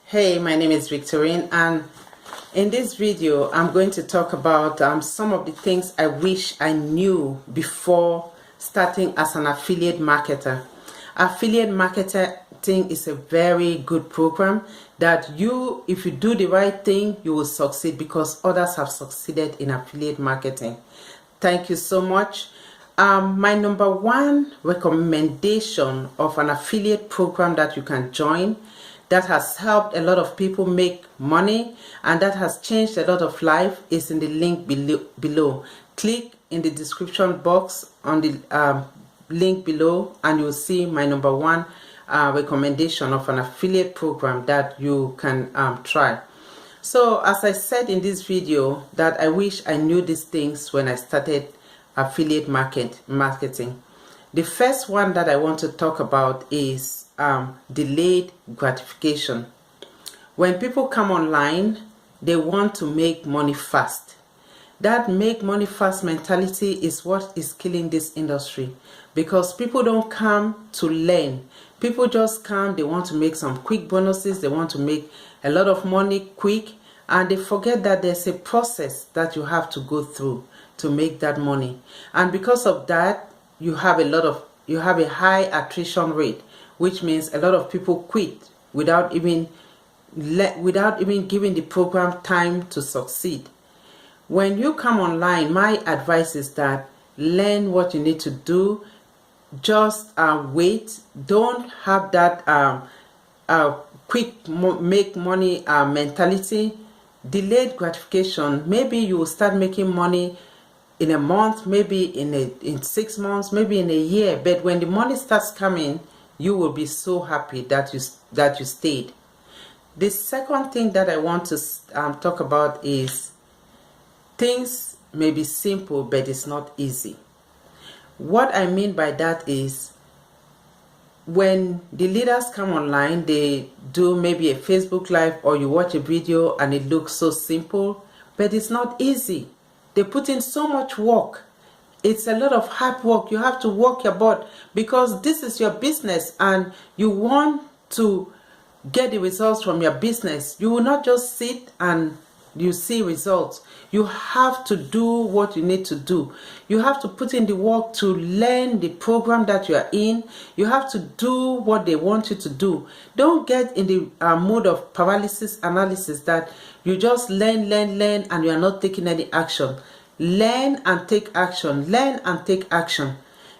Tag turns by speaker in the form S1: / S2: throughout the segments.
S1: Hey, my name is Victorine, and in this video I'm going to talk about some of the things I wish I knew before starting as an affiliate marketer. Affiliate marketing is a very good program that if you do the right thing, you will succeed because others have succeeded in affiliate marketing. Thank you so much. My number one recommendation of an affiliate program that you can join that has helped a lot of people make money and that has changed a lot of life is in the link below. Click in the description box on the link below and you'll see my number one recommendation of an affiliate program that you can try. So as I said in this video, that I wish I knew these things when I started affiliate marketing. The first one that I want to talk about is delayed gratification. When people come online, they want to make money fast. That make money fast mentality is what is killing this industry, because people don't come to learn. People just come, they want to make some quick bonuses, they want to make a lot of money quick, and they forget that there's a process that you have to go through to make that money. And because of that, you have a high attrition rate, which means a lot of people quit without even giving the program time to succeed. When you come online, my advice is that learn what you need to do. Just wait. Don't have that quick make money mentality. Delayed gratification. Maybe you will start making money in a month, maybe in 6 months, maybe in a year. But when the money starts coming, you will be so happy that you stayed. The second thing that I want to talk about is things may be simple, but it's not easy. What I mean by that is when the leaders come online, they do maybe a Facebook Live or you watch a video and it looks so simple, but it's not easy. They put in so much work. It's a lot of hard work. You have to work your butt because this is your business and you want to get the results from your business. You will not just sit and you see results. You have to do what you need to do. You have to put in the work to learn the program that you are in. You have to do what they want you to do. Don't get in the mood of paralysis analysis that you just learn and you are not taking any action. Learn and take action. Learn and take action.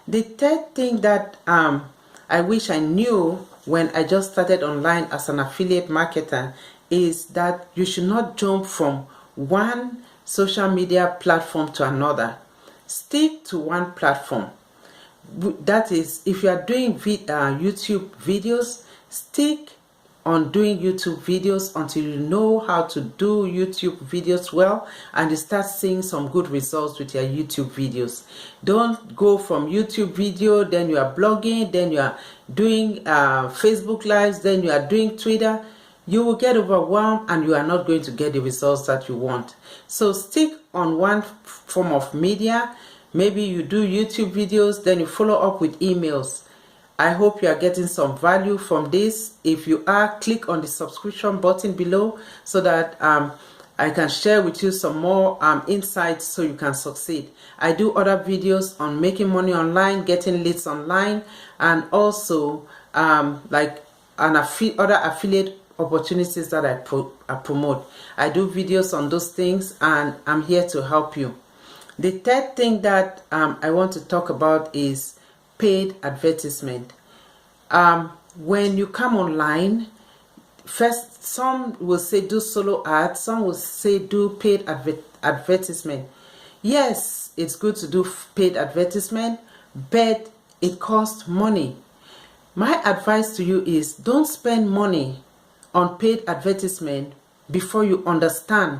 S1: The third thing that I wish I knew when I just started online as an affiliate marketer is that you should not jump from one social media platform to another. Stick to one platform. That is, if you are doing YouTube videos, stick on doing YouTube videos until you know how to do YouTube videos well and you start seeing some good results with your YouTube videos. Don't go from YouTube video, then you are blogging, then you are doing Facebook Lives, then you are doing Twitter. You will get overwhelmed and you are not going to get the results that you want. So stick on one form of media. Maybe you do YouTube videos, then you follow up with emails. I hope you are getting some value from this. If you are, click on the subscription button below so that I can share with you some more insights so you can succeed. I do other videos on making money online, getting leads online, and also like other affiliate opportunities that I promote. I do videos on those things and I'm here to help you. The third thing that I want to talk about is paid advertisement. When you come online, first some will say do solo ads, some will say do paid advertisement. Yes, it's good to do paid advertisement, but it costs money. My advice to you is don't spend money on paid advertisement before you understand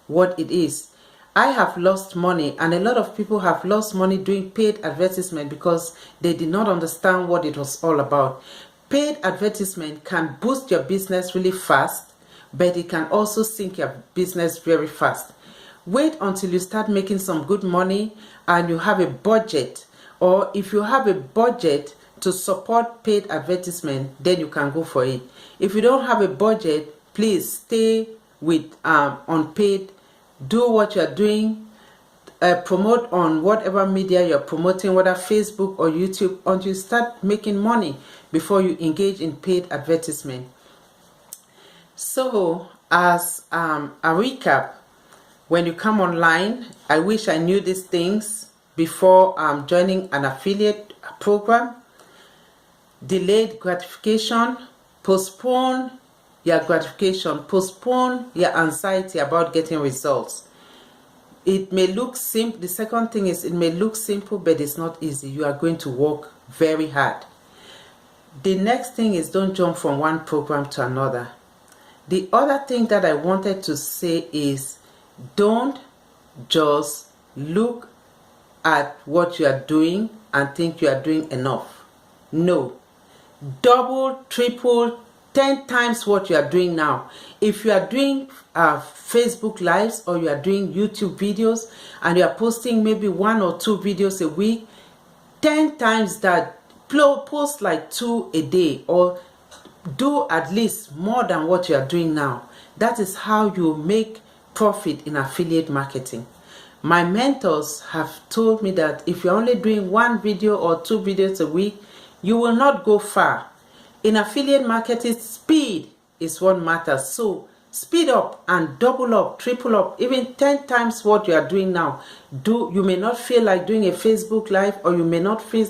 S1: what it is. I have lost money and a lot of people have lost money doing paid advertisement because they did not understand what it was all about. Paid advertisement can boost your business really fast, but it can also sink your business very fast. Wait until you start making some good money and you have a budget, or if you have a budget to support paid advertisement, then you can go for it. If you don't have a budget, please stay with unpaid. Do what you're doing. Promote on whatever media you're promoting, whether Facebook or YouTube, until you start making money before you engage in paid advertisement. So as a recap, when you come online, I wish I knew these things before joining an affiliate program. Delayed gratification, postpone your gratification, postpone your anxiety about getting results. It may look simple. The second thing is, it may look simple, but it's not easy. You are going to work very hard. The next thing is, don't jump from one program to another. The other thing that I wanted to say is, don't just look at what you are doing and think you are doing enough. No. Double, triple, 10 times what you are doing now. If you are doing Facebook lives, or you are doing YouTube videos and you are posting maybe 1 or 2 videos a week, 10 times that. Post like 2 a day, or do at least more than what you are doing now. That is how you make profit in affiliate marketing. My mentors have told me that if you're only doing 1 video or 2 videos a week, you will not go far. In affiliate marketing, speed is what matters. So speed up and double up, triple up, even 10 times what you are doing now. You may not feel like doing a Facebook live, or you may not feel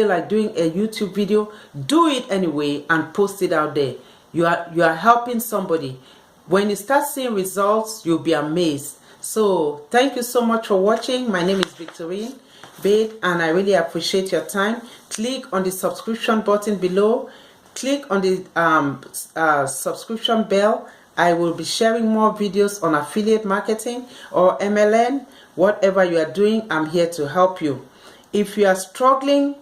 S1: like doing a YouTube video. Do it anyway and post it out there. You are helping somebody. When you start seeing results, you'll be amazed. So thank you so much for watching. My name is Victorine Bade, and I really appreciate your time. Click on the subscription button below. Click on the subscription bell. I will be sharing more videos on affiliate marketing or MLM. Whatever you are doing, I'm here to help you. If you are struggling,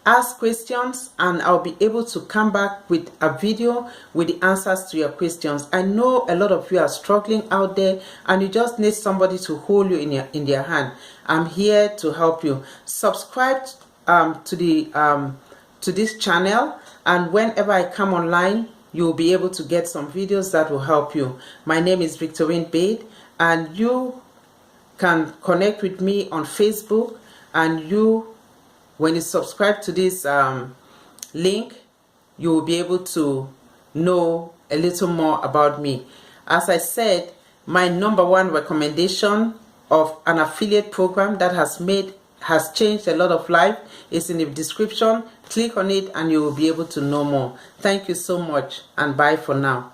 S1: ask questions, and I'll be able to come back with a video with the answers to your questions. I know a lot of you are struggling out there, and you just need somebody to hold you in their hand. I'm here to help you. Subscribe to this channel, and whenever I come online, you'll be able to get some videos that will help you. My name is Victorine Bade, and you can connect with me on Facebook, and when you subscribe to this link, you will be able to know a little more about me. As I said, my #1 recommendation of an affiliate program that has changed a lot of life is in the description. Click on it and you will be able to know more. Thank you so much, and bye for now.